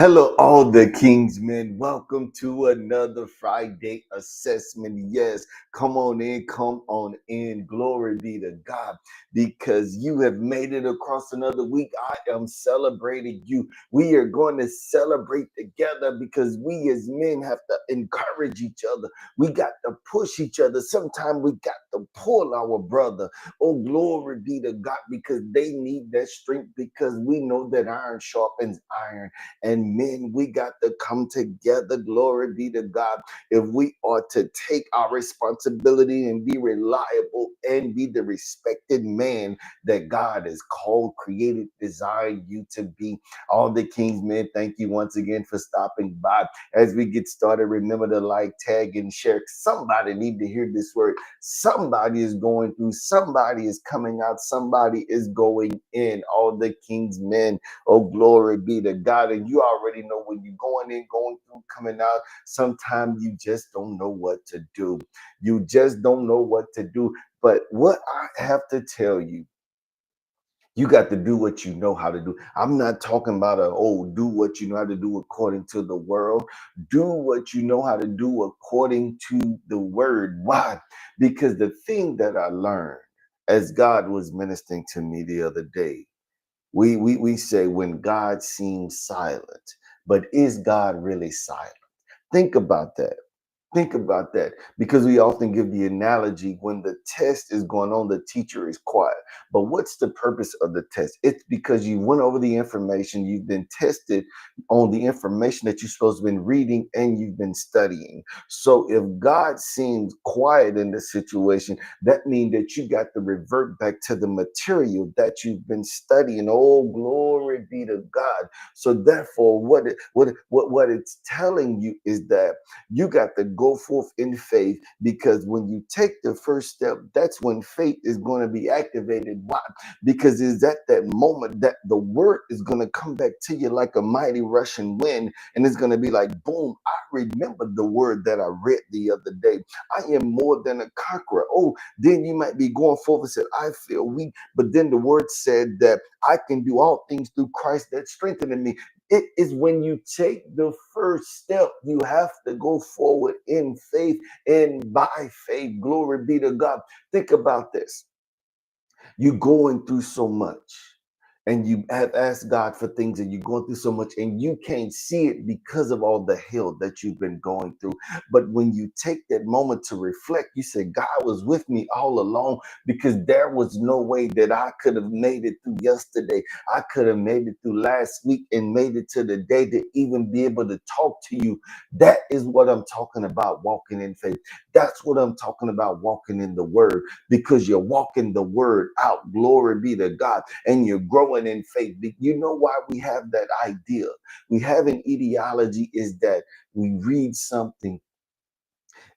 Hello, all the Kingsmen. Welcome to another Friday assessment. Yes, come on in, come on in. Glory be to God because you have made it across another week. I am celebrating you. We are going to celebrate together because we as men have to encourage each other. We got to push each other. Sometimes we got to pull our brother. Oh, glory be to God because they need that strength because we know that iron sharpens iron. And men, we got to come together. Glory be to God. If we are to take our responsibility and be reliable and be the respected man that God has called, created, designed you to be. All the King's men, thank you once again for stopping by. As we get started, remember to like, tag, and share. Somebody need to hear this word. Somebody is going through, somebody is coming out, somebody is going in. All the King's men. Oh, glory be to God. And you already know when you're going in, going through, coming out, sometimes you just don't know what to do. You just don't know what to do. But what I have to tell you, you got to do what you know how to do. I'm not talking about do what you know how to do according to the world. Do what you know how to do according to the word. Why? Because the thing that I learned as God was ministering to me the other day, we say when God seems silent, but is God really silent? Think about that. Think about that because we often give the analogy when the test is going on, the teacher is quiet. But what's the purpose of the test? It's because you went over the information, you've been tested on the information that you're supposed to have been reading and you've been studying. So if God seems quiet in the situation, that means that you got to revert back to the material that you've been studying. Oh, glory be to God. So therefore, what it's telling you is that you got to go forth in faith because when you take the first step, that's when faith is going to be activated. Why? Because it's at that moment that the word is going to come back to you like a mighty rushing wind, and it's going to be like, boom, I remember the word that I read the other day. I am more than a conqueror. Oh, then you might be going forth and said, I feel weak, but then the word said that I can do all things through Christ that strengthened me. It is when you take the first step, you have to go forward in faith and by faith. Glory be to God. Think about this. You're going through so much and you have asked God for things and you're going through so much and you can't see it because of all the hell that you've been going through. But when you take that moment to reflect, you say, God was with me all along because there was no way that I could have made it through yesterday. I could have made it through last week and made it to the day to even be able to talk to you. That is what I'm talking about, walking in faith. That's what I'm talking about, walking in the word, because you're walking the word out. Glory be to God. And you're growing in faith. You know why we have that idea? We have an ideology is that we read something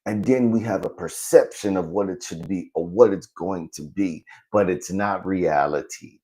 and then we have a perception of what it should be or what it's going to be, but it's not reality.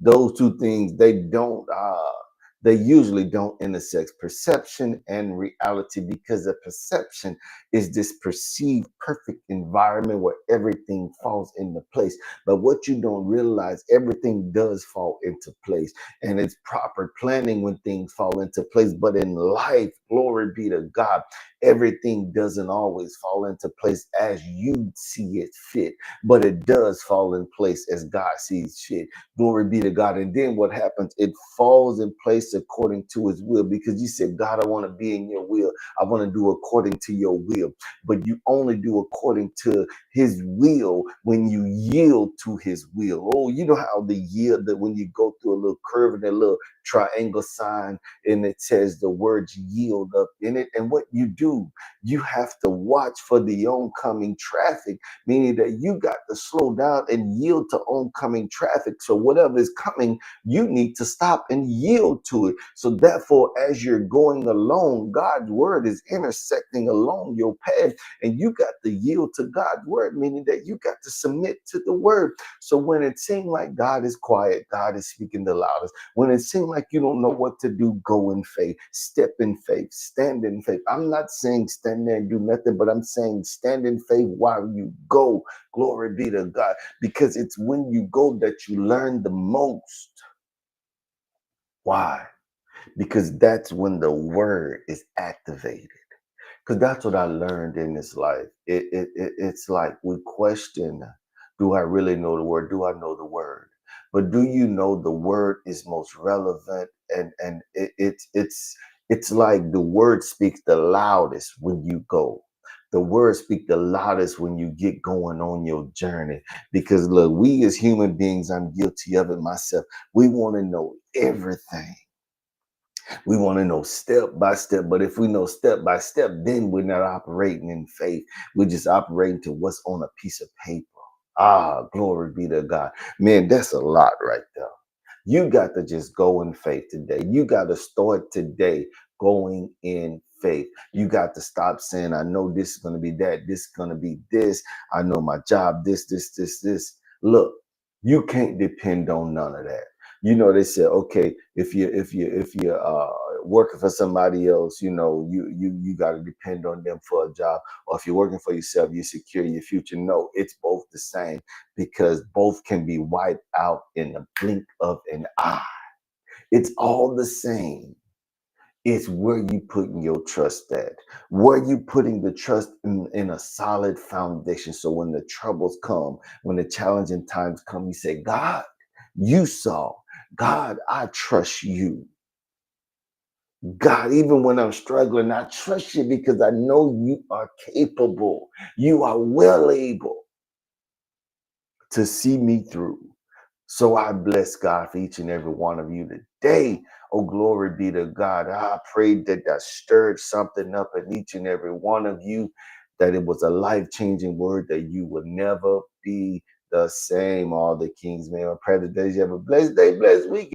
Those two things, they usually don't intersect, perception and reality, because the perception is this perceived perfect environment where everything falls into place. But what you don't realize, everything does fall into place, and it's proper planning when things fall into place. But in life, glory be to God, everything doesn't always fall into place as you see it fit, but it does fall in place as God sees fit. Glory be to God. And then what happens? It falls in place according to his will, because you said, God, I want to be in your will. I want to do according to your will. But you only do according to his will when you yield to his will. Oh, you know how the yield, that when you go through a little curve and a little triangle sign and it says the words yield up in it. And what you do, you have to watch for the oncoming traffic, meaning that you got to slow down and yield to oncoming traffic. So whatever is coming, you need to stop and yield to it. So therefore, as you're going along, God's word is intersecting along your path, and you got to yield to God's word, meaning that you got to submit to the word. So when it seems like God is quiet, God is speaking the loudest. When it seems like you don't know what to do, go in faith, step in faith, stand in faith. I'm not saying stand there and do nothing, but I'm saying stand in faith while you go. Glory be to God, because it's when you go that you learn the most. Why? because that's when the word is activated. Because that's what I learned in this life. It's like we question, do I really know the word? Do I know the word? But do you know the word is most relevant? And it's like the word speaks the loudest when you go. The word speaks the loudest when you get going on your journey. Because look, we as human beings, I'm guilty of it myself. We want to know everything. We want to know step by step, but if we know step by step, then we're not operating in faith. We're just operating to what's on a piece of paper. Ah, glory be to God. Man, that's a lot right there. You got to just go in faith today. You got to start today going in faith. You got to stop saying, I know this is going to be that, this is going to be this. I know my job, this. Look, you can't depend on none of that. You know, they said, okay, if you're working for somebody else, you got to depend on them for a job. Or if you're working for yourself, you secure your future. No, it's both the same, because both can be wiped out in the blink of an eye. It's all the same. It's where you putting your trust at. Where you putting the trust in a solid foundation. So when the troubles come, when the challenging times come, you say, God, you saw. God, I trust you. God, even when I'm struggling, I trust you because I know you are capable. You are well able to see me through. So I bless God for each and every one of you today. Oh, glory be to God. I prayed that that stirred something up in each and every one of you, that it was a life-changing word, that you would never be the same. All the kings, man. I pray that you have a blessed day, blessed week.